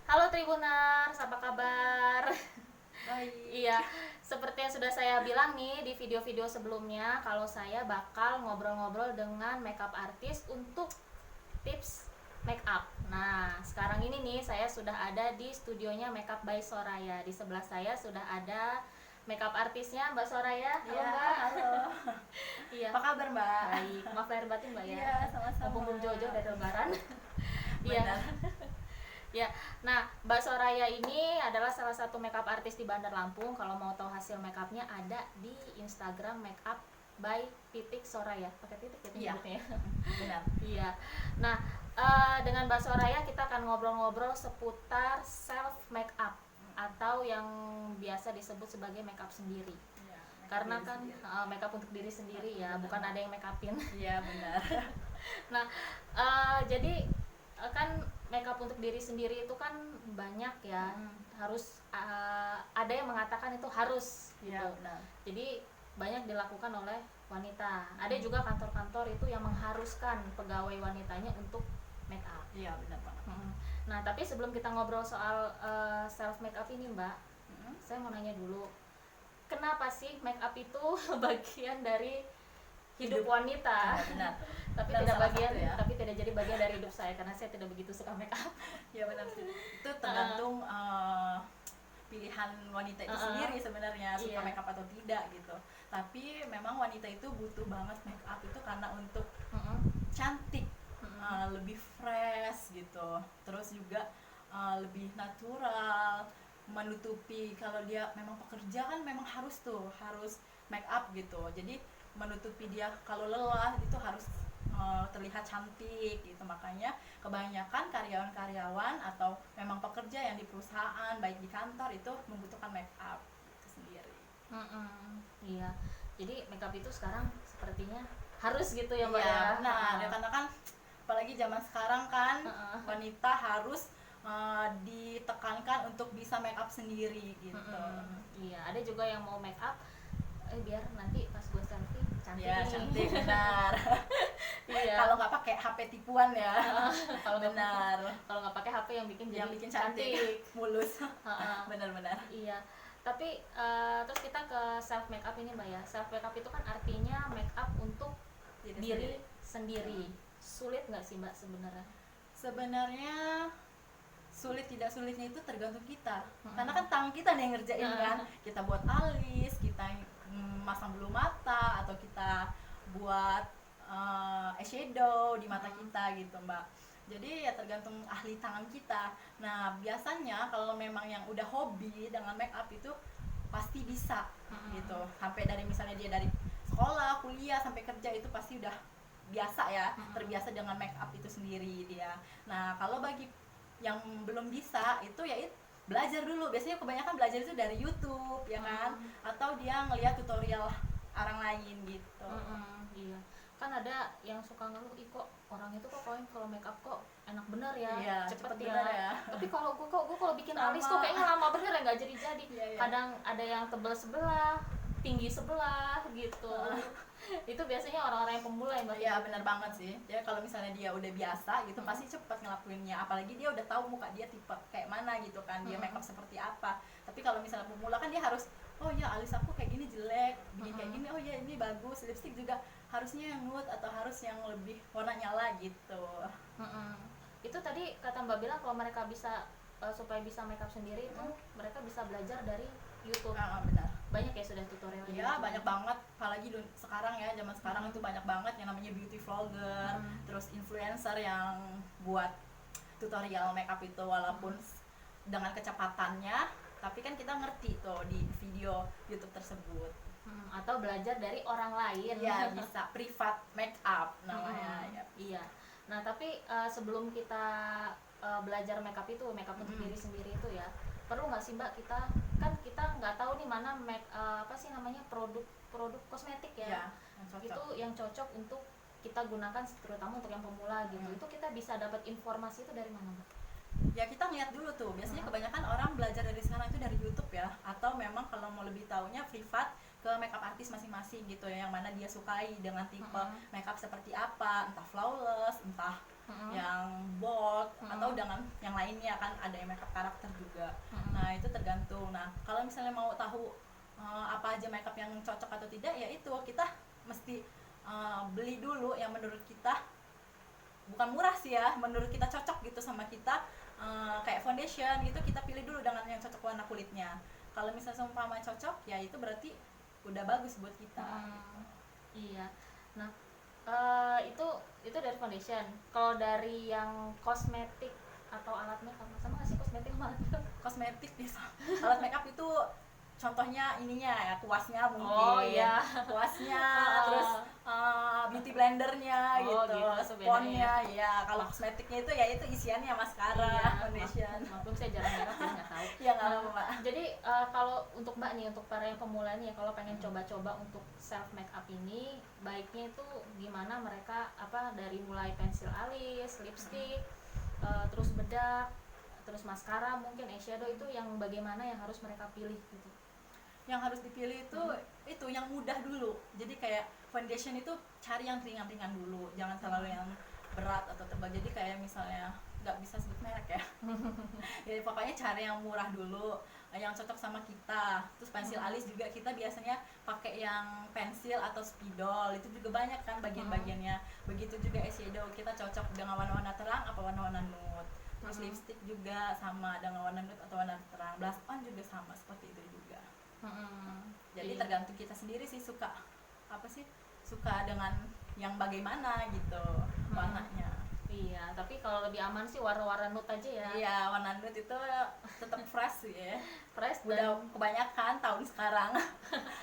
Halo Tribuners, apa kabar? Baik. Iya, seperti yang sudah saya bilang nih di video-video sebelumnya, kalau saya bakal ngobrol-ngobrol dengan makeup artist untuk tips makeup. Nah, sekarang ini nih saya sudah ada di studionya Makeup by Soraya. Di sebelah saya sudah ada makeup artisnya Mbak Soraya. Halo Iya, Mbak. halo. Iya. Apa kabar, Mbak? Baik, maaf lahir batin Mbak ya. Iya, sama-sama. Mumpung belum jauh-jauh dari lebaran. Iya. Benar. Ya, nah Mbak Soraya ini adalah salah satu makeup artis di Bandar Lampung. Kalau mau tahu hasil makeupnya ada di Instagram makeup by titik Soraya. Pakai titik ya Iya. nyebutnya ya. Benar. Iya. Nah, dengan Mbak Soraya kita akan ngobrol-ngobrol seputar self makeup atau yang biasa disebut sebagai makeup sendiri. Iya, Karena diri kan sendiri. makeup untuk diri sendiri ya, Benar. bukan ada yang makeupin. Iya, benar. Nah, jadi kan makeup untuk diri sendiri itu kan banyak ya. Harus ada yang mengatakan itu harus Iya, gitu. benar. Jadi banyak dilakukan oleh wanita. Ada juga kantor-kantor itu yang mengharuskan pegawai wanitanya untuk makeup. Iya, benar banget. Nah, tapi sebelum kita ngobrol soal self makeup ini, Mbak, saya mau nanya dulu, kenapa sih makeup itu bagian dari hidup wanita? Iya, benar. Tapi Benar, tidak salah bagian, satu ya. tapi tidak jadi bagian dari hidup saya karena saya tidak begitu suka makeup. Iya, benar sih. Itu tergantung pilihan wanita itu sendiri sebenarnya suka Iya. makeup atau tidak gitu. Tapi memang wanita itu butuh banget makeup itu karena untuk cantik, lebih fresh gitu, terus juga lebih natural, menutupi kalau dia memang pekerja kan memang harus make up gitu, jadi menutupi dia kalau lelah itu harus terlihat cantik gitu. Makanya kebanyakan karyawan-karyawan atau memang pekerja yang di perusahaan baik di kantor itu membutuhkan make up itu sendiri. Iya, jadi makeup itu sekarang sepertinya harus gitu ya Mbak Iya, ya. benar. Ya, karena kan apalagi zaman sekarang kan wanita harus ditekankan untuk bisa make up sendiri gitu. Iya, ada juga yang mau make up biar nanti pas gue selfie cantik Ya, nih. cantik benar. Iya. Kalau nggak pakai HP tipuan ya. Kalau nggak- Benar. kalau nggak pakai HP yang bikin jadi Yang bikin cantik, mulus. Heeh. Benar-benar. Iya. Tapi terus kita ke self makeup ini Mbak ya. Self makeup itu kan artinya makeup untuk diri sendiri. Sulit nggak sih Mbak sebenarnya? Sebenarnya sulit tidak sulitnya itu tergantung kita. Karena kan tangan kita nih yang ngerjain kan. Kita buat alis, kita masang bulu mata, atau kita buat eyeshadow di mata kita gitu Mbak. Jadi ya tergantung ahli tangan kita. Nah biasanya kalau memang yang udah hobi dengan make up itu pasti bisa gitu. Sampai dari misalnya dia dari sekolah, kuliah sampai kerja itu pasti udah biasa ya, terbiasa dengan make up itu sendiri dia. Nah kalau bagi yang belum bisa itu ya belajar dulu. Biasanya kebanyakan belajar itu dari YouTube ya kan, atau dia ngeliat tutorial orang lain gitu. Iya, kan ada yang suka ngeluh, ih kok orang itu kok kalau make up kok enak bener ya, Iya, cepet cepet ya. bener ya. Tapi kalau gue kalau bikin Sama. alis kok kayaknya lama bener ya nggak jadi. Iya, iya. Kadang ada yang tebel sebelah, tinggi sebelah gitu. Itu biasanya orang-orang yang pemula yang Iya benar banget sih. Ya kalau misalnya dia udah biasa gitu pasti cepat ngelakuinnya. Apalagi dia udah tahu muka dia tipe kayak mana gitu kan. Dia make up seperti apa. Tapi kalau misalnya pemula kan dia harus, oh ya alis aku kayak gini jelek, bikin kayak gini. Oh ya ini bagus. Lipstick juga harusnya yang nude atau harus yang lebih warna nyala gitu. Itu tadi kata Mbak bilang kalau mereka bisa supaya bisa make up sendiri itu mereka bisa belajar dari YouTube. Benar. Banyak ya sudah tutorial. Iya banyak banget, apalagi sekarang ya, zaman sekarang itu banyak banget yang namanya beauty vlogger, terus influencer yang buat tutorial makeup itu walaupun dengan kecepatannya, tapi kan kita ngerti tuh di video YouTube tersebut. Atau belajar dari orang lain. Ya bisa privat makeup namanya. Ya. Iya. Nah tapi sebelum kita belajar makeup untuk diri sendiri itu ya, perlu nggak sih Mbak kita nggak tahu nih mana apa sih namanya produk kosmetik ya, itu yang cocok untuk kita gunakan terutama untuk yang pemula gitu. Itu kita bisa dapat informasi itu dari mana Mbak? Ya kita ngeliat dulu tuh, biasanya kebanyakan orang belajar dari sekarang itu dari YouTube ya, atau memang kalau mau lebih taunya privat ke makeup artis masing-masing gitu ya, yang mana dia sukai dengan tipe makeup seperti apa, entah flawless, entah yang bold atau dengan yang lainnya kan ada yang makeup karakter juga. Nah itu tergantung. Nah kalau misalnya mau tahu apa aja makeup yang cocok atau tidak, ya itu kita mesti beli dulu yang menurut kita, bukan murah sih ya, menurut kita cocok gitu sama kita. Kayak foundation gitu kita pilih dulu dengan yang cocok warna kulitnya. Kalau misalnya seumpama cocok, ya itu berarti udah bagus buat kita. Iya. Nah itu dari foundation. Kalau dari yang kosmetik atau alat makeup, sama nggak sih kosmetik sama alat makeup? Kosmetik bisa. Alat makeup itu contohnya ininya ya, kuasnya mungkin. Oh iya. Kuasnya, terus beauty blendernya gitu, sponnya ya. Kalau kosmetiknya itu ya itu isiannya mascara, foundation. Maklum saya jarang makeup jadi nggak tahu. Ya nggak apa-apa, Mbak. Jadi kalau untuk Mbak nih, untuk para yang pemula nih, kalau pengen coba-coba untuk self makeup ini, baiknya itu gimana mereka dari mulai pensil alis, lipstick, terus bedak, terus maskara, mungkin eyeshadow, itu yang bagaimana yang harus mereka pilih gitu? Yang harus dipilih itu yang mudah dulu. Jadi kayak foundation itu cari yang ringan-ringan dulu, jangan terlalu yang berat atau tebal. Jadi kayak misalnya nggak bisa sebut merek ya. Jadi pokoknya cari yang murah dulu, yang cocok sama kita. Terus pensil alis juga kita biasanya pakai yang pensil atau spidol, itu juga banyak kan bagian-bagiannya. Begitu juga eyeshadow, kita cocok dengan warna-warna terang apa warna-warna nude. Terus lipstick juga sama dengan warna nude atau warna terang. Blush on juga sama seperti itu juga. Jadi tergantung kita sendiri sih suka dengan yang bagaimana gitu warnanya. Iya, tapi kalau lebih aman sih warna-warna nude aja ya. Iya, warna nude itu tetap fresh sih ya. Fresh Udah kebanyakan tahun sekarang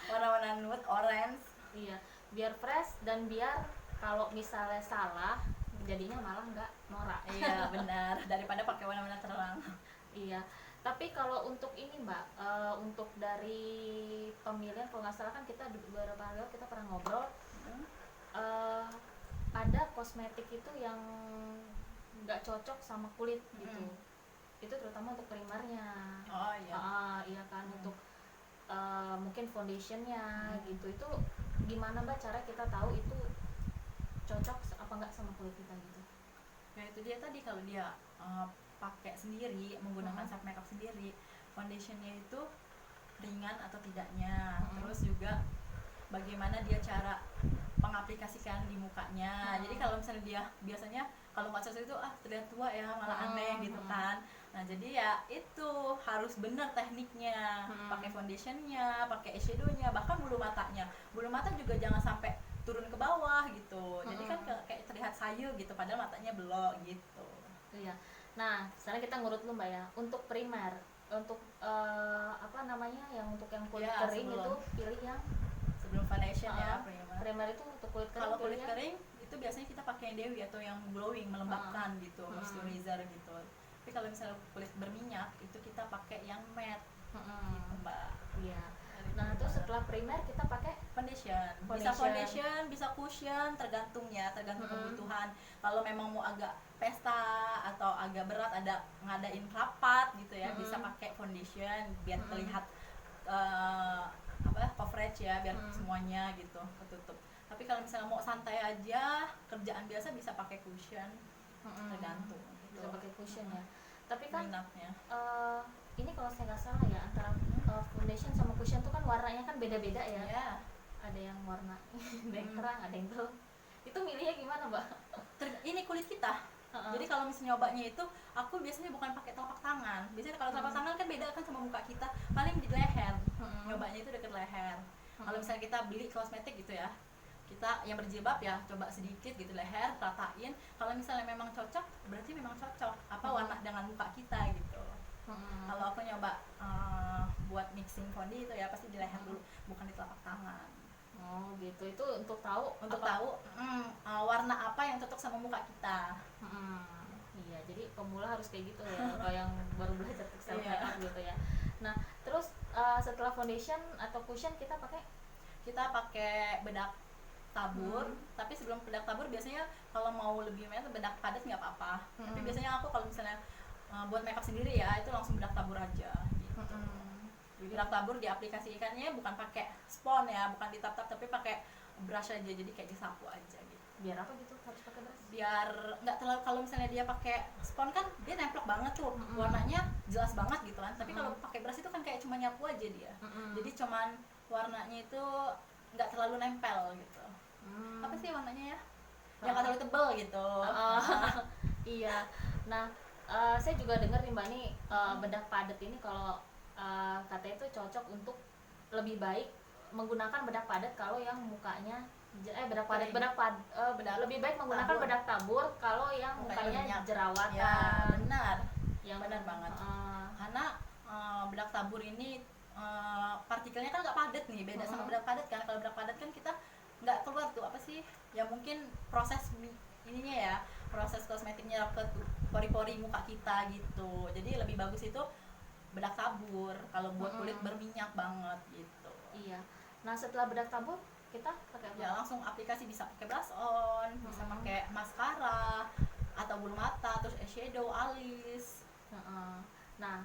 warna-warna nude, orange. Iya, biar fresh dan biar kalau misalnya salah jadinya malah nggak norak. Iya benar, daripada pakai warna-warna terang. Iya. Tapi kalau untuk ini Mbak, untuk dari pemilihan, kalau nggak salah kan kita beberapa hari lalu kita pernah ngobrol, ada kosmetik itu yang nggak cocok sama kulit gitu. Itu terutama untuk primernya. Oh iya. Iya kan, untuk mungkin foundationnya gitu. Itu gimana Mbak cara kita tahu itu cocok apa nggak sama kulit kita gitu? Ya itu dia tadi, kalau dia pakai sendiri, menggunakan self makeup sendiri, foundationnya itu ringan atau tidaknya, terus juga bagaimana dia cara pengaplikasikan di mukanya. Jadi kalau misalnya dia biasanya kalau nggak cocok itu terlihat tua ya, malah aneh gitu kan. Nah jadi ya itu harus benar tekniknya, pakai foundationnya, pakai eyeshadownya, bahkan bulu matanya. Bulu mata juga jangan sampai turun ke bawah gitu. Jadi kan kayak terlihat sayu gitu, padahal matanya belok gitu. Iya. Nah, sekarang kita ngurut dulu Mbak ya. Untuk primer, untuk yang untuk yang kulit kering itu pilih yang sebelum foundation ya. Primer itu untuk kulit kering. Kalau kulit kering itu biasanya kita pakai yang Dewi atau yang glowing, melembabkan gitu, moisturizer gitu. Tapi kalau misalnya kulit berminyak itu kita pakai yang matte gitu Mbak. Iya. Nah, terus setelah primer kita pakai foundation. Bisa foundation, bisa cushion, tergantung kebutuhan. Kalau memang mau agak pesta atau agak berat, ada ngadain rapat gitu ya, bisa pakai foundation biar terlihat coverage ya, biar semuanya gitu ketutup. Tapi kalau misalnya mau santai aja, kerjaan biasa, bisa pakai cushion. Tergantung gitu. Bisa pakai cushion ya. Tapi kan minatnya. Ini kalau saya nggak salah ya, antara foundation sama cushion tuh kan warnanya kan beda-beda ya. Yeah. Ada yang warna ada yang terang, ada yang gelap. Itu milihnya gimana Mbak? Ini kulit kita. Jadi kalau misalnya nyobanya itu, aku biasanya bukan pakai telapak tangan. Biasanya kalau telapak tangan kan beda kan sama muka kita, paling di leher. Nyobanya itu deket leher. Kalau misalnya kita beli kosmetik gitu ya, kita yang berjilbab ya coba sedikit gitu leher, ratain. Kalau misalnya memang cocok, berarti memang cocok warna dengan muka kita gitu. Kalau aku nyoba buat mixing foundation itu ya pasti di leher dulu, bukan di telapak tangan. Oh gitu, itu untuk tahu warna apa yang cocok sama muka kita. Iya, jadi pemula harus kayak gitu ya, kalau yang baru belajar self makeup gitu ya. Nah, terus setelah foundation atau cushion kita pakai bedak tabur. Tapi sebelum bedak tabur biasanya kalau mau lebih bedak padat nggak apa-apa. Tapi biasanya aku kalau misalnya buat makeup sendiri ya itu langsung bedak tabur aja gitu. Bedak tabur diaplikasikannya bukan pakai spons ya, bukan ditap-tap, tapi pakai brush aja, jadi kayak disapu aja gitu. Biar apa gitu harus pakai brush? Biar nggak terlalu, kalau misalnya dia pakai spons kan dia nemplok banget tuh, Mm-mm. warnanya jelas banget gitu kan, tapi kalau Mm-mm. pakai brush itu kan kayak cuma nyapu aja dia, Mm-mm. jadi cuman warnanya itu nggak terlalu nempel gitu. Apa sih warnanya ya, yang nggak terlalu tebel gitu. Iya. Nah, saya juga dengar nih Mbak nih, bedak padat ini kalau katanya itu cocok untuk lebih baik menggunakan bedak padat kalau yang mukanya bedak padat Kering. lebih baik menggunakan Tabur. bedak tabur kalau yang Mukanya mukanya minyak. jerawatan. Ya benar, Yang benar banget. uh, Karena bedak tabur ini partikelnya kan nggak padat nih, beda sama bedak padat kan. Kalau bedak padat kan kita nggak keluar tuh apa sih ya, mungkin proses ininya ya, proses kosmetiknya ke pori-pori muka kita gitu. Jadi lebih bagus itu bedak tabur kalau buat kulit berminyak banget gitu. Iya. Nah, setelah bedak tabur kita pakai apa? Ya langsung aplikasi, bisa pakai blush on, bisa pakai maskara atau bulu mata, terus eyeshadow, alis. Nah,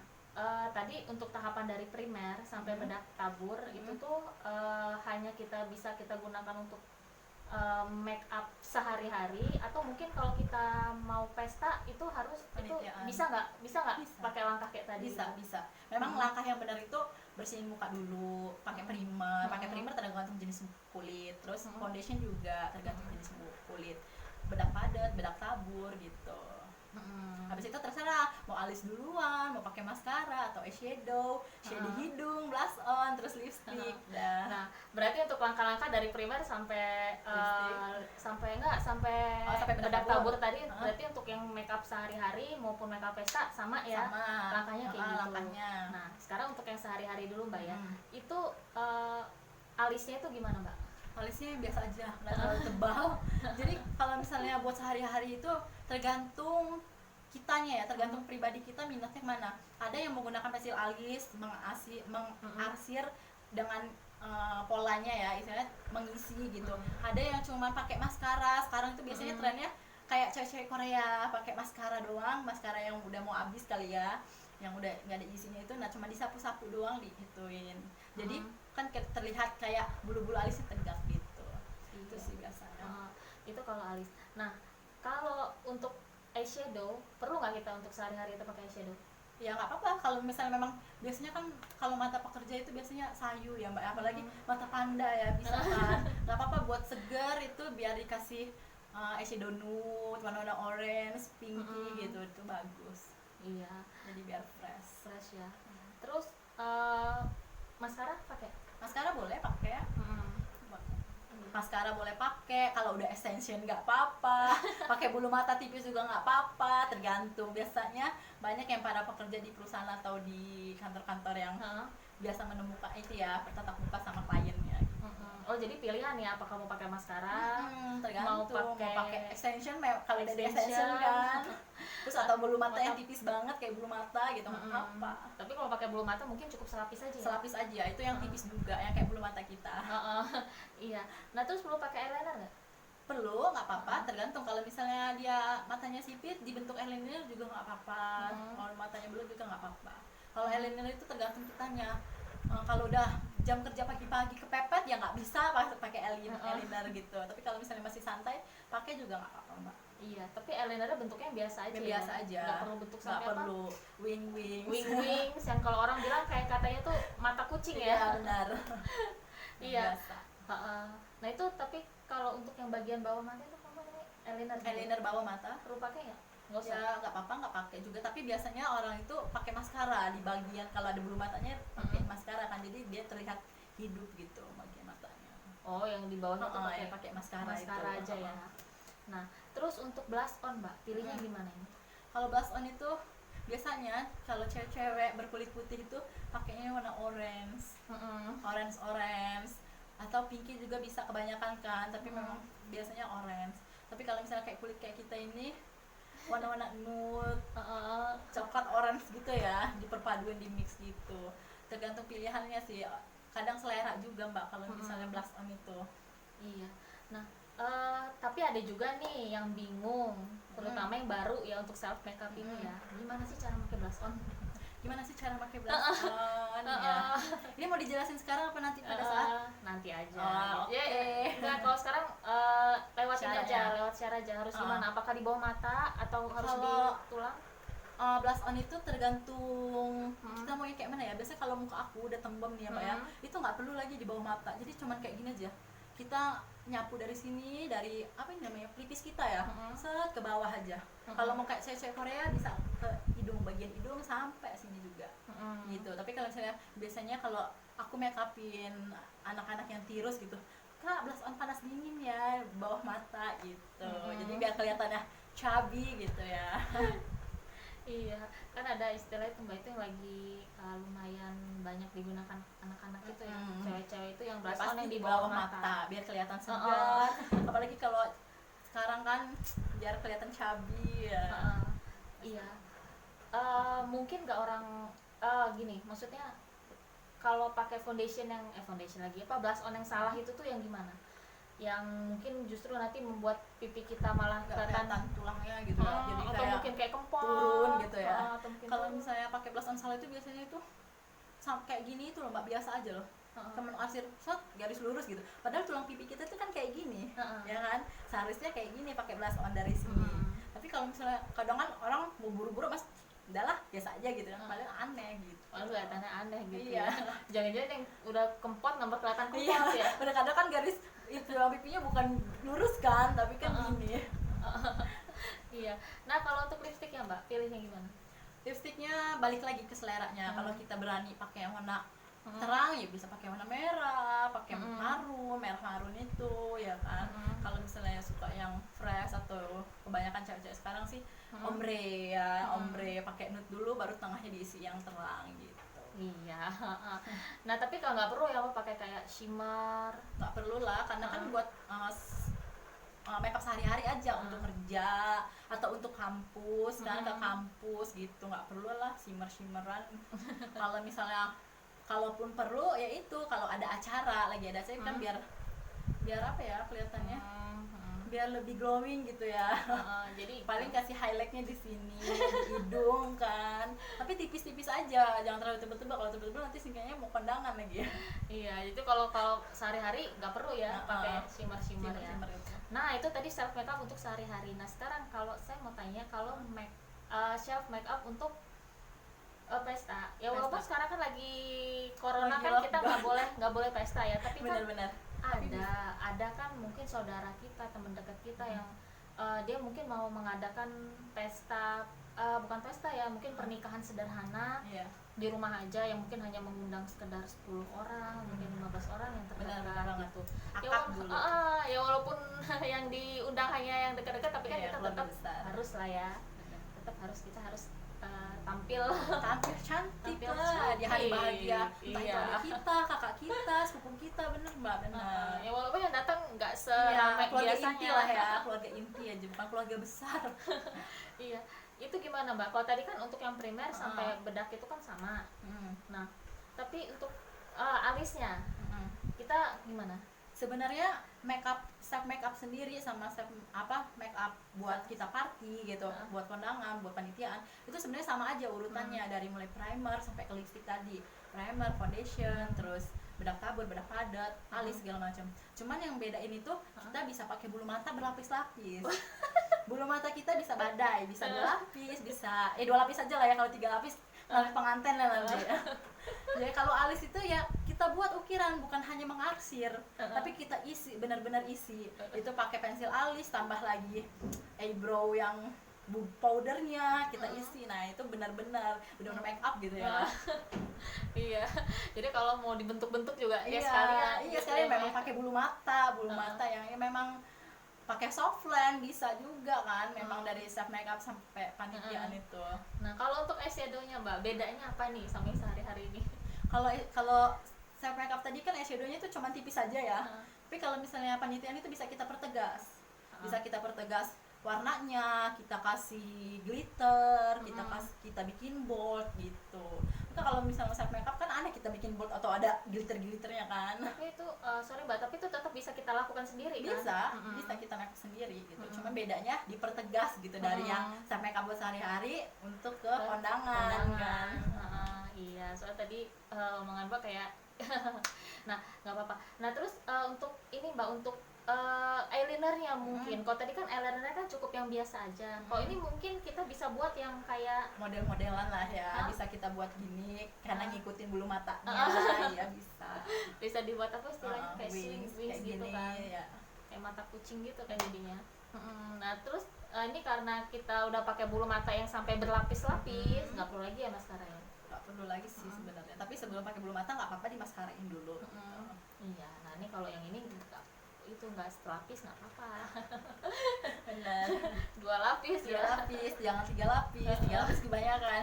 tadi untuk tahapan dari primer sampai bedak tabur itu tuh hanya bisa kita gunakan untuk make up sehari-hari, atau mungkin kalau kita mau pesta itu harus Penelitian. bisa nggak Bisa. pakai langkah kayak tadi? Bisa. Memang langkah yang benar itu bersihin muka dulu, pakai primer. Pakai primer tergantung jenis kulit. Terus foundation juga tergantung jenis kulit. Bedak padat, bedak tabur gitu. Habis itu terserah mau alis duluan, mau pakai maskara atau eyeshadow, shading hidung, blush on, terus lipstick. Nah, berarti untuk langkah-langkah dari primer sampai sampai bedak tabur tadi, berarti untuk yang makeup sehari-hari maupun makeup pesta sama ya? Sama. Langkahnya kayak gitu. Langkahnya. Nah, sekarang untuk yang sehari-hari dulu Mbak ya. Itu alisnya itu gimana Mbak? Alisnya biasa aja, nggak terlalu tebal. Jadi kalau misalnya buat sehari-hari itu tergantung kitanya ya, tergantung pribadi kita minatnya mana. Ada yang menggunakan pensil alis mengarsir dengan polanya ya, istilahnya mengisi gitu. Ada yang cuma pakai maskara. Sekarang itu biasanya trennya kayak cewek-cewek Korea pakai maskara doang, maskara yang udah mau habis kali ya, yang udah nggak ada isinya itu. Nah cuma disapu-sapu doang, dihituin. Jadi kan terlihat kayak bulu-bulu alisnya tegak gitu. Itu sih biasanya. Itu kalau alis. Nah, kalau untuk eyeshadow, perlu nggak kita untuk sehari-hari itu pakai eyeshadow? Ya nggak apa-apa, kalau misalnya memang biasanya kan kalau mata pekerja itu biasanya sayu ya Mbak, apalagi mata panda ya, bisa kan. Nggak apa-apa, buat segar itu biar dikasih eyeshadow nude, warna-warna orange, pinky gitu, itu bagus. Iya. Jadi biar fresh Ya. Terus maskara pakai? Maskara boleh pakai. Maskara boleh pakai, kalau udah extension nggak apa-apa. Pakai bulu mata tipis juga nggak apa-apa, tergantung. Biasanya banyak yang para pekerja di perusahaan atau di kantor-kantor yang biasa menemukan itu ya, bertatap muka sama kliennya gitu. Oh, jadi pilihan ya, apakah mau pakai maskara, tergantung mau pakai extension, kalau udah ada extension kan. Terus atau bulu mata yang tipis banget kayak bulu mata gitu, nggak apa-apa. Tapi kalau pakai bulu mata mungkin cukup selapis aja ya? Selapis aja, itu yang tipis juga, yang kayak bulu mata kita. Iya. Nah, terus perlu pakai eyeliner nggak? Perlu, nggak apa-apa, tergantung. Kalau misalnya dia matanya sipit, dibentuk eyeliner juga nggak apa-apa. Kalau matanya bulat juga nggak apa-apa. Kalau eyeliner itu tergantung kitanya. Kalau udah jam kerja pagi-pagi kepepet ya nggak bisa pakai eyeliner gitu. Tapi kalau misalnya masih santai, pakai juga nggak apa-apa Mbak. Iya, tapi eyelinernya bentuknya biasa aja. Biasa aja. Nggak perlu bentuk sampai apa? Perlu wings. Wings yang kalau orang bilang kayak katanya tuh mata kucing ya. Iya benar. Iya. Biasa. Nah itu, tapi kalau untuk yang bagian bawah mata itu apa namanya? Eyeliner bawah mata. Perlu pakai nggak? Nggak usah. Ya nggak apa-apa, nggak pakai juga. Tapi biasanya orang itu pakai maskara di bagian, kalau ada bulu matanya pakai maskara kan, jadi dia terlihat hidup gitu bagian matanya. Oh, yang di bawahnya tuh pakai maskara itu. aja ya. Nah, terus untuk blush on Mbak, pilihnya gimana ini? Kalau blush on itu biasanya kalau cewek-cewek berkulit putih itu pakainya warna orange, orange atau pinky juga bisa, kebanyakan kan, tapi memang biasanya orange. Tapi kalau misalnya kayak kulit kayak kita ini warna-warna nude, coklat orange gitu ya, diperpaduin, di mix gitu. Tergantung pilihannya sih, kadang selera juga Mbak kalau misalnya blush on itu. Iya. Nah, tapi ada juga nih yang bingung, terutama yang baru ya untuk self makeup ini ya. Gimana sih cara pakai blush on? gimana sih cara pakai blush on ya. Ini mau dijelasin sekarang apa nanti pada saat? Nanti aja. Oke. Nah, kalau sekarang lewatin Caranya. aja, lewat share aja. Harus gimana? Apakah di bawah mata atau harus di Kalau tulang? Blush on itu tergantung kita mau yang kayak mana ya. Biasanya kalau muka aku udah tembem nih ya Mbak ya, itu nggak perlu lagi di bawah mata. Jadi cuman kayak gini aja. Kita nyapu dari sini, dari apa ini namanya, pelipis kita ya, set ke bawah aja. Kalau mau kayak cewek Korea bisa ke hidung, bagian hidung sampai sini juga. Gitu. Tapi kalau misalnya biasanya kalau aku make upin anak-anak yang tirus gitu, Kak, blush on panas dingin ya, bawah mata gitu. Jadi biar kelihatannya chubby gitu ya. Iya, kan ada istilah itu Mbak, itu yang lagi lumayan banyak digunakan anak-anak itu ya, cewek-cewek itu yang blush on Pasti yang di bawah mata. biar kelihatan segar. Apalagi kalau sekarang kan biar kelihatan chubby ya. Iya. Mungkin nggak orang gini, maksudnya kalau pakai foundation yang foundation lagi apa, blush on yang salah itu tuh yang gimana? Yang mungkin justru nanti membuat pipi kita malah Nggak kelihatan tulangnya gitu ya. Jadi atau kayak mungkin kayak kempot turun gitu ya. atau mungkin Kalau turun. misalnya pakai blush on salah itu biasanya itu kayak gini itu loh Mbak, biasa aja loh. Temen arsir shot garis lurus gitu. Padahal tulang pipi kita tuh kan kayak gini. Ya kan? Seharusnya kayak gini pakai blush on dari sini. Tapi kalau misalnya kadang kan orang mau buru-buru mas, udahlah biasa aja gitu kan. Padahal aneh gitu. Lalu kelihatannya aneh gitu. Iya. Ya. Jangan-jangan yang udah kempot nambah kelihatan kempot Iya. ya. Udah kadang kan garis itu tulang pipinya bukan lurus kan, tapi kan gini. Iya. Nah, kalau untuk lipstick ya Mbak, pilihnya gimana? Lipstiknya balik lagi ke seleranya. Kalau kita berani pakai yang warna terang ya bisa pakai warna merah, pakai marun, merah marun itu ya kan. Kalau misalnya suka yang fresh atau kebanyakan cewek-cewek sekarang sih ombre ya, ombre pakai nude dulu baru tengahnya diisi yang terang gitu. Iya. Nah, tapi kalau nggak perlu ya Mbak pakai kayak shimmer. Nggak perlu lah, karena kan buat makeup sehari-hari aja untuk kerja atau untuk kampus kan, ke kampus gitu. Nggak perlu lah shimmeran. Kalau misalnya kalaupun perlu ya itu kalau ada acara, lagi ada acara kan biar apa ya kelihatannya, biar lebih glowing gitu ya. Jadi Paling kasih highlightnya di sini, di hidung kan, tapi tipis-tipis aja, jangan terlalu tebel-tebel. Kalau tebel-tebel nanti singkatnya mau kondangan lagi ya. iya, itu kalau sehari-hari nggak perlu ya pakai shimmer ya. Itu. Nah, itu tadi self makeup untuk sehari-hari. Nah, sekarang kalau saya mau tanya, kalau self makeup untuk pesta. Ya walaupun Pesta. sekarang kan lagi corona Lagi kan kita nggak boleh pesta ya, tapi kan Benar-benar ada kan mungkin saudara kita, teman dekat kita yang dia mungkin mau mengadakan pesta, bukan pesta ya, mungkin pernikahan sederhana iya. di rumah aja, yang mungkin hanya mengundang sekedar 10 orang, mungkin 15 orang yang Benar terdekat banget. gitu. Akad dulu. Ya walaupun yang diundang hanya yang dekat-dekat, tapi kan Iya, kita keluarga tetap besar. harus lah ya, kita harus tampil Tampil cantik Tampil lah di hari cantik. bahagia, entah itu Iya. adik kita, kakak kita, sepupu kita, bener Mbak, bener. ya walaupun yang datang nggak Iya, seramai keluarga biasanya inti lah ya, keluarga inti aja, bukan keluarga besar. Iya, itu gimana Mbak? Kalau tadi kan untuk yang primer sampai bedak itu kan sama. Nah, tapi untuk alisnya kita gimana? Sebenarnya self makeup sendiri sama makeup buat kita party gitu, buat kondangan, buat panitiaan, itu sebenarnya sama aja urutannya, dari mulai primer sampai ke lipstick tadi, primer, foundation, terus bedak tabur, bedak padat, alis segala macam. Cuman yang bedain itu kita bisa pakai bulu mata berlapis-lapis. Bulu mata kita bisa badai, bisa 2 lapis, bisa 2 lapis aja lah ya, kalau 3 lapis pengantin lah nanti ya. Jadi kalau alis itu ya kita buat ukiran, bukan hanya mengarsir, tapi kita isi, benar-benar isi. Itu pakai pensil alis, tambah lagi eyebrow yang powdernya kita isi. Nah itu benar-benar make up gitu ya. Iya, jadi kalau mau dibentuk-bentuk juga Iya, ya sekalian. iya sekalian memang pakai bulu mata yang ya memang pakai softline bisa juga kan, memang dari self makeup sampai panitiaan itu. Nah, kalau untuk eyeshadownya Mbak, bedanya apa nih sama yang sehari-hari ini? Kalau self makeup tadi kan eyeshadownya itu cuma tipis aja ya. Tapi kalau misalnya panitiaan itu bisa kita pertegas. Bisa kita pertegas warnanya, kita kasih glitter, kita bikin bold gitu. Nah, kalau misalnya self makeup kan aneh kita bikin bold atau ada glitter-glitternya kan. Tapi itu sorry Mbak, tapi itu tetap bisa kita lakukan sendiri kan? Bisa kita make sendiri gitu. Cuma bedanya dipertegas gitu dari yang self makeup buat sehari-hari untuk ke kondangan kan. Iya, soalnya tadi omongan Mbak kayak nah, nggak apa-apa. Nah, terus untuk ini Mbak, untuk eyelinernya mungkin. Kalau tadi kan eyelinernya kan cukup yang biasa aja. Kalau ini mungkin kita bisa buat yang kayak model-modelan lah ya. Hah? Bisa kita buat gini karena ngikutin bulu matanya. Ya bisa. bisa dibuat apa istilahnya, kayak Wings wings kayak gitu gini kan. ya. Kayak mata kucing gitu kan jadinya. Nah, terus ini karena kita udah pakai bulu mata yang sampai berlapis-lapis, nggak perlu lagi ya maskara ya. Nggak perlu lagi sih sebenarnya, tapi sebelum pakai bulu mata nggak apa-apa dimaskarain dulu. Iya, nah ini kalau yang ini nggak selapis nggak apa-apa. Benar. 2 lapis 3 ya. lapis, jangan 3 lapis, 3 lapis kebanyakan.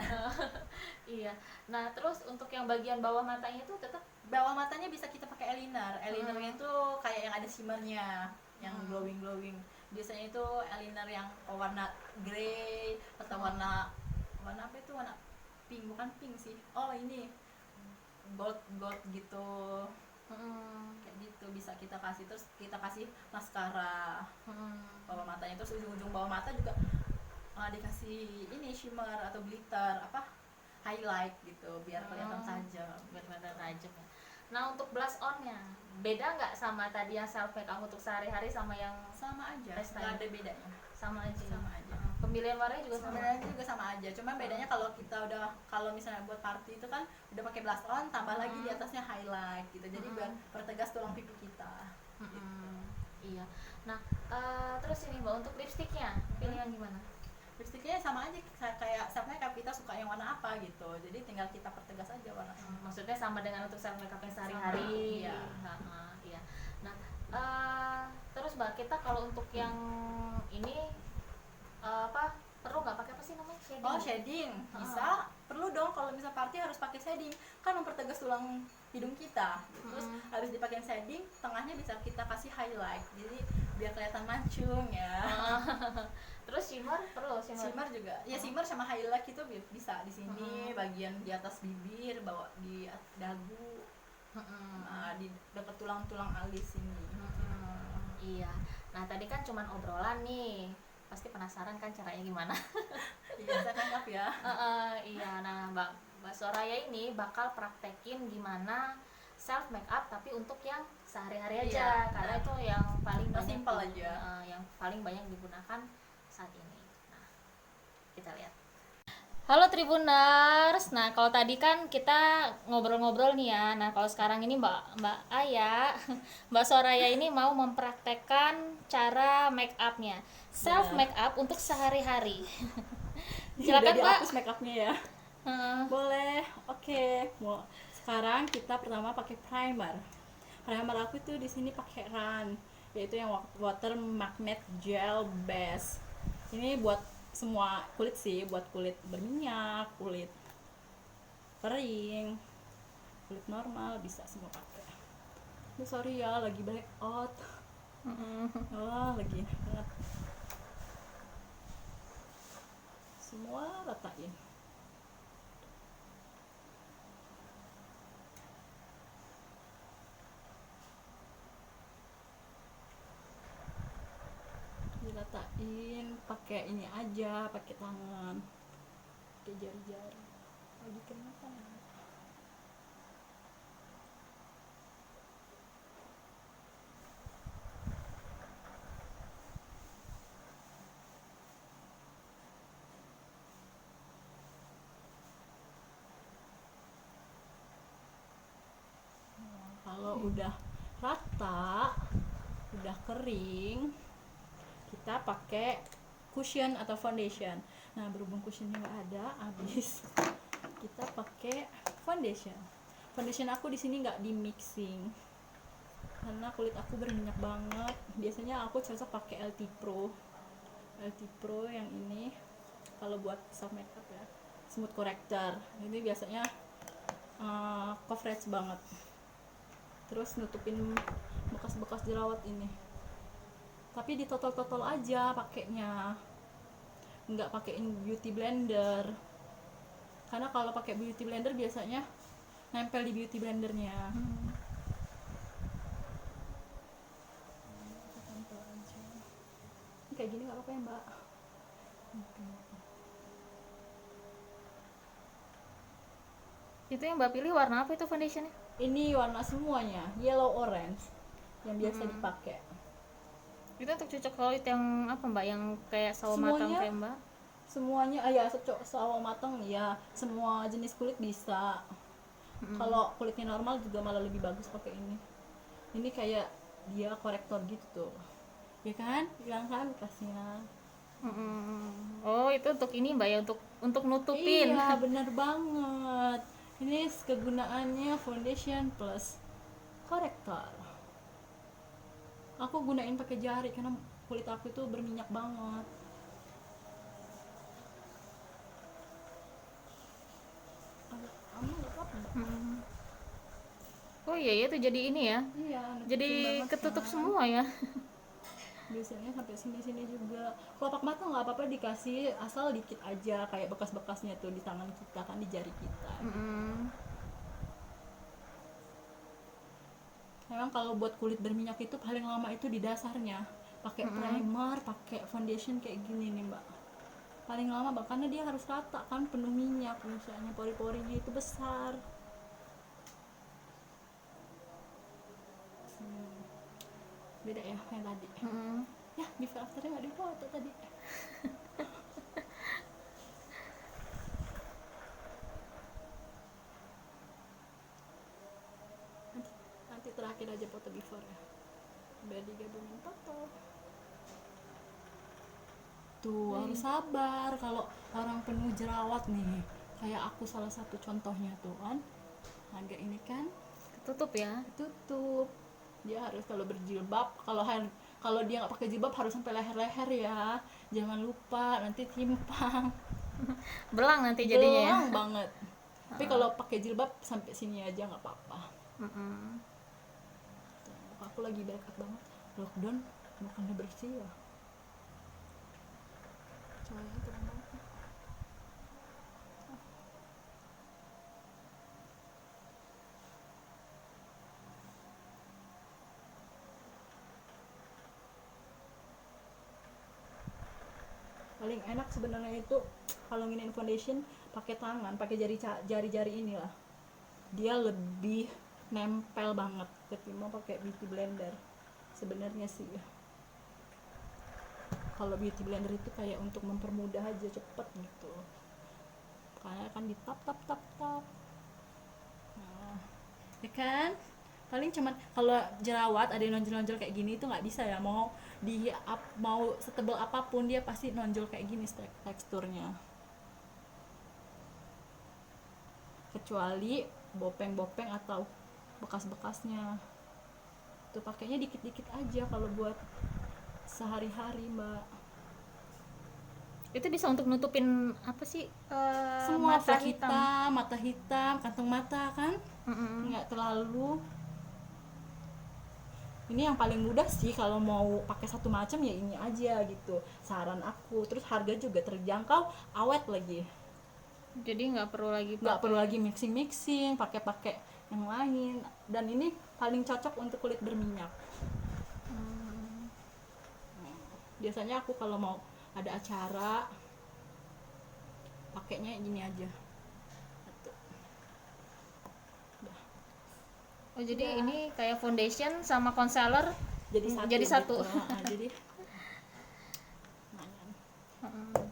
Iya. Nah, terus untuk yang bagian bawah matanya itu tetap Bawah matanya bisa kita pakai eyelinernya itu kayak yang ada shimmernya, yang glowing. Biasanya itu eyeliner yang warna grey atau warna apa itu, warna pink, bukan pink sih, oh ini gold gitu. Kayak gitu bisa kita kasih, terus kita kasih maskara bawah matanya, terus ujung-ujung bawah mata juga dikasih ini shimmer atau glitter, apa, highlight gitu biar kelihatan tajam. biar kelihatan tajam ya. Nah, untuk blush onnya beda nggak sama tadi yang self make up untuk sehari-hari sama yang Sama aja, Pesta nggak ya? ada bedanya. sama aja? Sama aja. Pemilihan warnanya juga sama. Sebenarnya juga sama aja, cuman bedanya kalau misalnya buat party itu kan udah pakai blush on, tambah lagi di atasnya highlight gitu, jadi biar pertegas tulang pipi kita. Iya. Nah, terus ini Mbak, untuk lipstiknya pilih yang gimana? Lipstiknya sama aja kayak self makeup, kita suka yang warna apa gitu, jadi tinggal kita pertegas aja warnanya. Maksudnya sama dengan untuk self makeup yang sehari-hari. Iya. Iya. Nah, terus Mbak, kita kalau untuk yang ini apa, perlu nggak pakai apa sih namanya, shading? Oh, shading bisa, perlu dong. Kalau misal party harus pakai shading, kan mempertegas tulang hidung kita. Terus harus dipakai shading, tengahnya bisa kita kasih highlight, jadi biar kelihatan mancung ya. Terus shimmer perlu Shimmer juga, ya shimmer sama highlight itu bisa di sini, bagian di atas bibir, bawah di dagu, di dekat tulang-tulang alis ini. Iya. Nah, tadi kan cuman obrolan nih, pasti penasaran kan caranya gimana? Iya, saya tangkap ya. Iya. Nah, Mbak Soraya ini bakal praktekin gimana self make up tapi untuk yang sehari-hari aja, Iya, karena itu yang paling banyak simple aja. yang paling banyak digunakan saat ini. Nah, kita lihat. Halo Tribuners. Nah, kalau tadi kan kita ngobrol-ngobrol nih ya. Nah, kalau sekarang ini Mbak Aya, Mbak Soraya ini mau mempraktekkan cara make upnya, self make up untuk sehari-hari. Silakan Udah Mbak. dihapus make upnya ya. Boleh. Oke. Mau sekarang kita pertama pakai primer. Primer aku tuh di sini pakai Ran, yaitu yang water magnet gel base. Ini buat semua kulit sih, buat kulit berminyak, kulit kering, kulit normal bisa semua pakai. Ini sorry ya, lagi break out. Lagi banget. Semua ratain. Diratain pakai ini aja, pakai tangan, pakai jari-jari. Lagi kenapa? Kalau udah rata, udah kering, kita pakai cushion atau foundation. Nah, berhubung cushionnya nggak ada, habis, kita pakai foundation. Foundation aku di sini nggak di mixing karena kulit aku berminyak banget. Biasanya aku cocok pakai LT Pro yang ini kalau buat self makeup ya, smooth corrector. Ini biasanya coverage banget, terus nutupin bekas-bekas jerawat ini. Tapi ditotol-totol aja pakainya, nggak pakein beauty blender, karena kalau pakai beauty blender biasanya nempel di beauty blendernya. Kayak gini nggak apa-apa ya Mbak? Itu yang Mbak pilih warna apa itu foundationnya? Ini warna semuanya yellow orange yang biasa dipakai. Itu untuk cucuk kulit yang apa Mbak? Yang kayak sawo matang Semuanya kayak Mbak? semuanya ya sawo matang ya, semua jenis kulit bisa. Kalau kulitnya normal juga malah lebih bagus pakai ini. Ini kayak dia korektor gitu tuh, ya kan, bilang kan bekasnya. Oh, itu untuk ini Mbak ya, untuk nutupin. Iya, benar banget. Ini kegunaannya foundation plus korektor. Aku gunain pakai jari karena kulit aku itu berminyak banget. Kamu nggak apa-apa, Mbak? Oh iya ya, itu jadi ini ya. Iya, Jadi nutupin banget ketutup kan. semua ya. Biasanya sampai sini-sini juga. Kelopak mata nggak apa-apa dikasih, asal dikit aja, kayak bekas-bekasnya tuh di tangan kita kan, di jari kita. Memang kalau buat kulit berminyak itu paling lama itu di dasarnya. Pakai primer, pakai foundation kayak gini nih Mbak. Paling lama Mbak, karena dia harus rata kan, penuh minyak, misalnya pori-porinya itu besar. Beda ya yang tadi. Ya, before afternya nggak difoto tadi. Nanti terakhir aja foto before ya, biar digabungin foto. Tuh harus sabar kalau orang penuh jerawat nih, kayak aku salah satu contohnya tuh kan, agak ini kan Ketutup ya. tutup. Dia harus kalau berjilbab, kalau dia nggak pakai jilbab harus sampai leher-leher ya, jangan lupa nanti timpang. Belang nanti jadinya ya. Belang banget. Tapi kalau pakai jilbab sampai sini aja nggak apa-apa. Tuh, muka aku lagi berakat banget, lockdown bukannya bersih ya, cahayanya terang banget. Paling enak sebenarnya itu kalau nginin foundation pakai tangan, pakai jari-jari inilah, dia lebih nempel banget ketimbang pakai beauty blender sebenarnya sih. Kalau beauty blender itu kayak untuk mempermudah aja, cepet gitu, karena kan di tap tap tap tap. Nah, ya kan, paling cuman kalau jerawat ada yang nonjol-nonjol kayak gini itu nggak bisa ya, mau mau setebal apapun dia pasti nonjol kayak gini teksturnya, kecuali bopeng-bopeng atau bekas-bekasnya. Tuh pakainya dikit-dikit aja kalau buat sehari-hari Mbak. Itu bisa untuk nutupin apa sih? Semua Mata flek hitam. hitam, mata hitam, kantong mata kan, nggak terlalu. Ini yang paling mudah sih kalau mau pakai satu macam ya ini aja gitu, saran aku. Terus harga juga terjangkau, awet lagi. Jadi nggak perlu lagi Nggak perlu lagi mixing pakai yang lain, dan ini paling cocok untuk kulit berminyak. Biasanya aku kalau mau ada acara pakainya gini aja. Oh, jadi ini kayak foundation sama concealer Jadi satu. gitu. Nah, jadi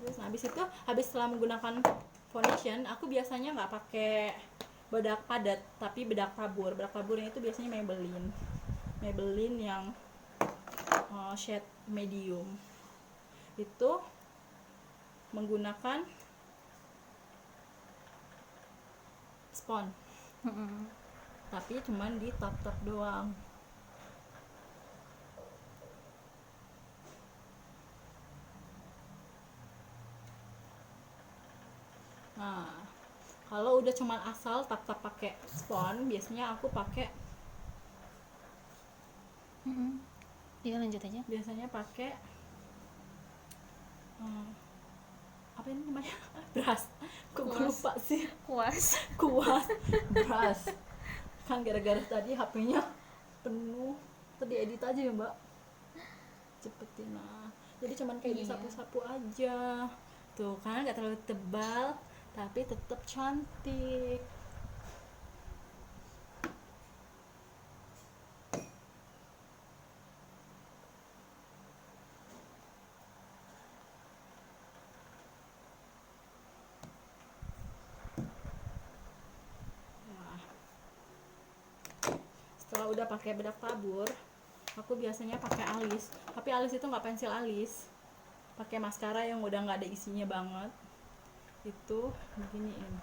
terus habis setelah menggunakan foundation, aku biasanya nggak pakai bedak padat tapi bedak tabur. Bedak taburnya itu biasanya Maybelline yang shade medium, itu menggunakan spons, tapi cuman di tap-tap doang. Nah, kalau udah cuman asal tap-tap pakai spons, biasanya aku pakai Iya, lanjut aja. biasanya pakai apa ini namanya, brush. Kok gue lupa sih, Kuas. kuas brush kan, gara-gara tadi HP-nya penuh, tadi edit aja ya Mbak, cepetin. Nah, jadi cuman kayak disapu-sapu aja tuh kan, nggak terlalu tebal tapi tetap cantik. kalau udah pakai bedak tabur, aku biasanya pakai alis, tapi alis itu nggak pensil alis, pakai maskara yang udah nggak ada isinya banget, itu beginiin.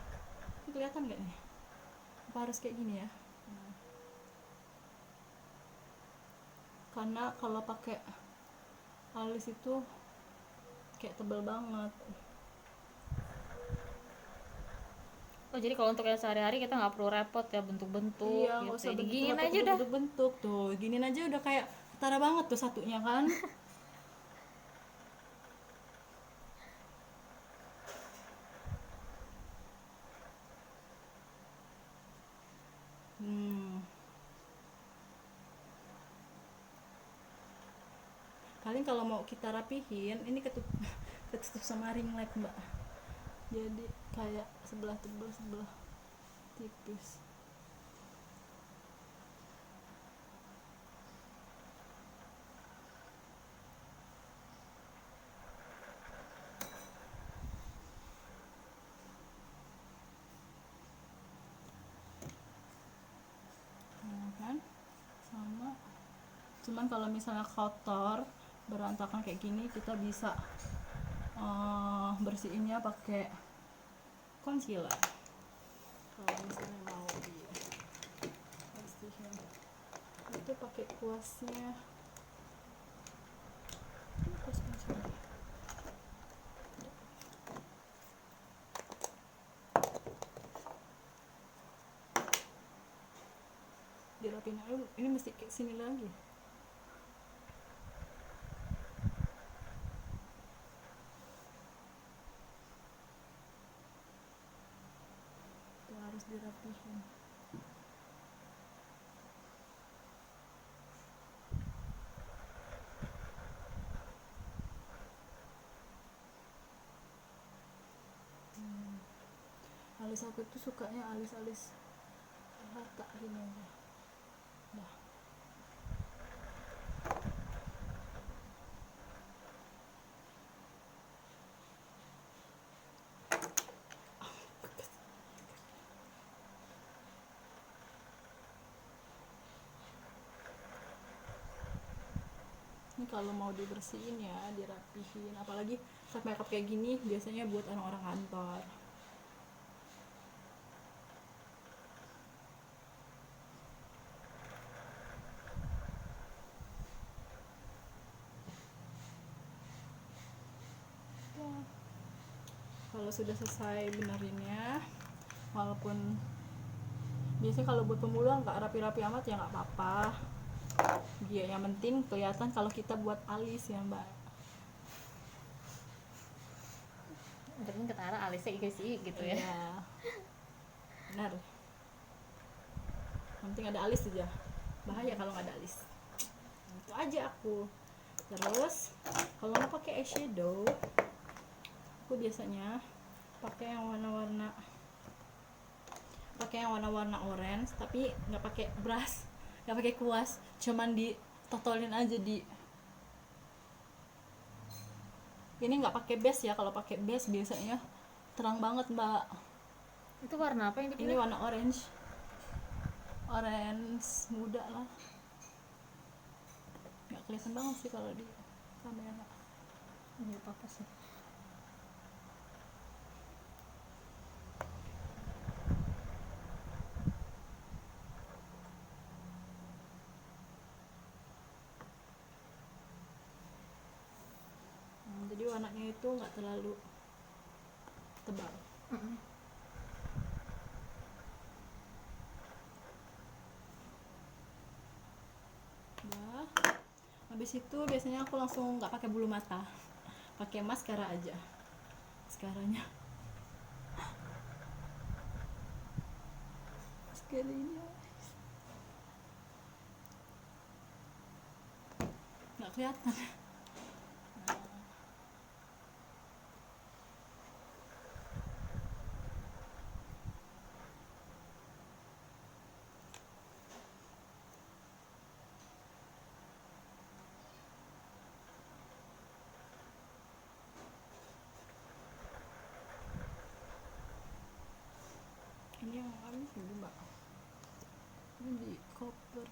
Ini kelihatan nggak nih? Apa harus kayak gini ya? Karena kalau pakai alis itu kayak tebel banget. Oh jadi kalau untuk yang sehari-hari kita nggak perlu repot ya bentuk-bentuk Iya, nggak gitu. usah Diginiin bentuk aja dah. bentuk tuh, giniin aja udah kayak ketara banget tuh satunya kan. Paling kalau mau kita rapihin, ini ketutup sama ring light mbak, jadi kayak sebelah tebal sebelah tipis. Kan sama, cuman kalau misalnya kotor berantakan kayak gini, kita bisa bersihinnya pakai concealer. Kalau misalnya mau di bersihin itu pakai kuasnya, kuas concealer. Dirapin dulu, ini mesti kayak sini lagi. Itu harus dirapihin. Alis aku tuh sukanya alis-alis rata gini aja. Dah. Ini kalau mau dibersihin ya, dirapihin, apalagi set makeup kayak gini biasanya buat orang-orang kantor. Kalau sudah selesai benerinnya, walaupun biasanya kalau buat pemula nggak rapi-rapi amat ya nggak apa-apa. Dia yang penting kelihatan kalau kita buat alis ya mbak. Tapi ketara alisnya sih gitu ya. Iya. Benar. Yang penting ada alis aja. Bahaya kalau nggak ada alis. Itu aja aku. Terus kalau mau pakai eyeshadow, aku biasanya pakai yang warna-warna orange, tapi nggak pakai brush, nggak pakai kuas, cuman ditotolin aja di ini, nggak pakai base ya. Kalau pakai base biasanya terang banget mbak. Itu warna apa yang Ini dipilih? warna orange muda lah, nggak kelihatan banget sih kalau di kamera. Ini apa sih? Jadi warnanya itu nggak terlalu tebal. Udah. Habis itu biasanya aku langsung nggak pakai bulu mata, pakai maskara aja. Maskaranya maskaranya nggak kelihatan. Ini yang habis dulu mbak, ini di cover.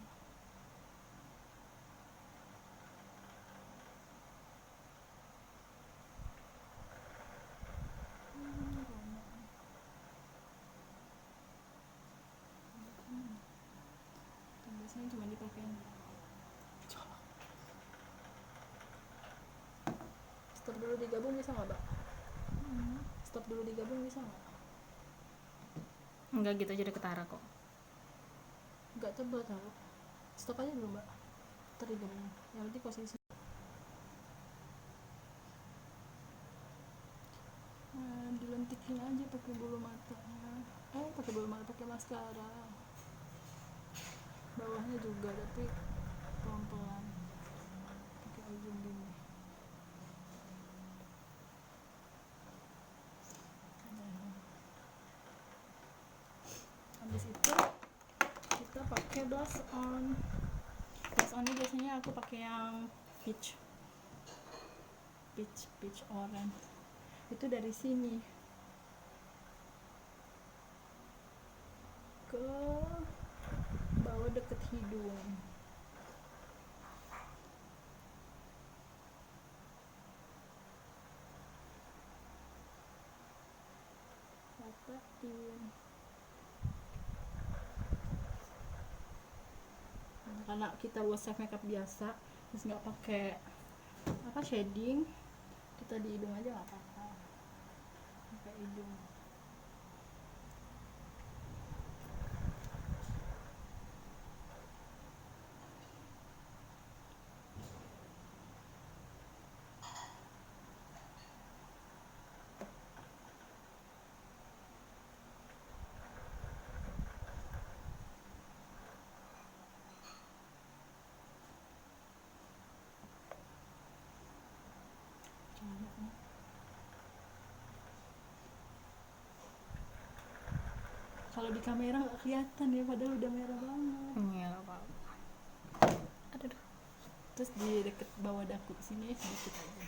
Stop dulu digabung bisa nggak, Mbak? Stop dulu digabung bisa nggak? Enggak gitu, jadi ketara kok. Nggak tebal tau. Stop aja dulu, Mbak. Ntar digabung. Yang penting posisi. Nah, dilentikin aja pakai bulu matanya. Pakai bulu mata, pakai maskara. Bawahnya juga, tapi pelan-pelan. Pakai ujung gini. Habis itu kita pakai blush on. Blush on ini biasanya aku pakai yang peach orange. Itu dari sini ke bawah deket hidung. Ratain. Karena kita buat self makeup biasa, terus nggak pakai shading, kita di hidung aja nggak apa-apa. Pakai hidung. Kalau di kamera nggak kelihatan ya, padahal udah merah banget. Iya, nggak apa-apa. Aduh. Terus di deket bawah dagu sini sedikit aja.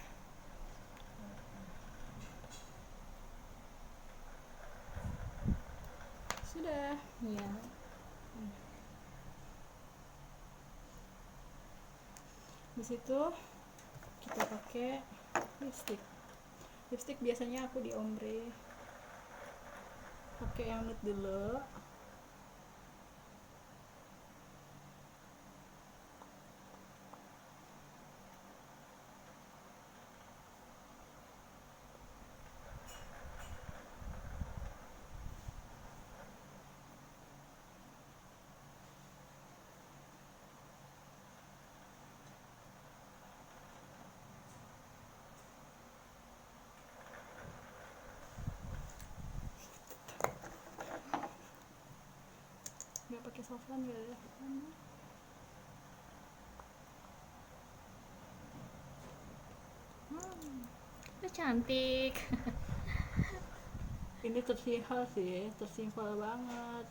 Sudah. Iya. Di situ kita pakai lipstick. Lipstick biasanya aku di ombre. Pakai yang nude dulu. Nggak pakai saffron ya? Itu cantik. Ini tersimpel sih, tersimpel banget.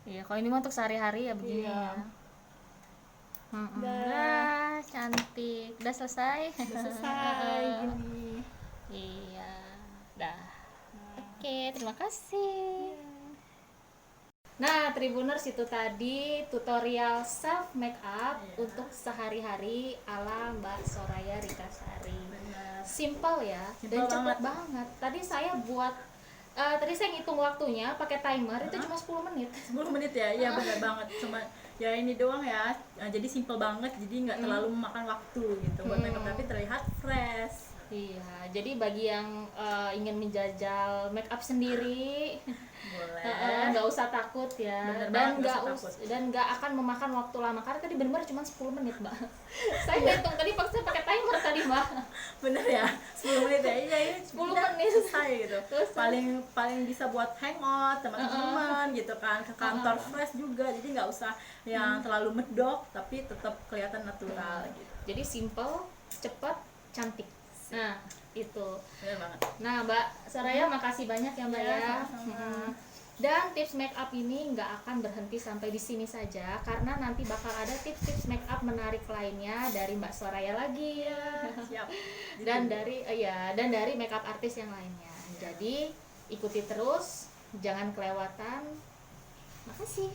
Iya, kalau ini mah untuk sehari-hari ya begini Iya. ya. Dah. Dah, cantik. Udah selesai. Udah selesai gini. Iya, dah. Nah, Oke, terima kasih. Nah, Tribuners, itu tadi tutorial self makeup untuk sehari-hari ala Mbak Soraya Rikasari. Benar. Simple ya, Simple dan cepet banget. banget. Tadi saya buat tadi saya ngitung waktunya pakai timer itu cuma 10 menit. 10 menit ya, iya benar banget. Cuma ya ini doang ya. Jadi simple banget, jadi nggak terlalu memakan waktu gitu buat makeup, tapi terlihat fresh. Iya, jadi bagi yang ingin menjajal make up sendiri, Boleh. nggak usah takut ya. Bener Dan banget, nggak usah takut. nggak akan memakan waktu lama karena tadi benar-benar cuma 10 menit, Mbak. Saya ngitung tadi saya pakai timer tadi, Mbak. Bener ya, 10 menit ya. Iya, ini 10 udah menit. selesai gitu. Terus Paling bisa buat hangout teman-teman gitu kan, ke kantor fresh juga. Jadi nggak usah yang terlalu medok, tapi tetap kelihatan natural gitu. jadi simple, cepat, cantik. Nah, itu. Bener banget. Nah, Mbak Soraya, makasih banyak ya, Mbak Iya, ya. sama-sama. Dan tips make up ini nggak akan berhenti sampai di sini saja, karena nanti bakal ada tips-tips make up menarik lainnya dari Mbak Soraya lagi. Siap. Dan dari make up artis yang lainnya. Jadi ikuti terus, jangan kelewatan. Makasih.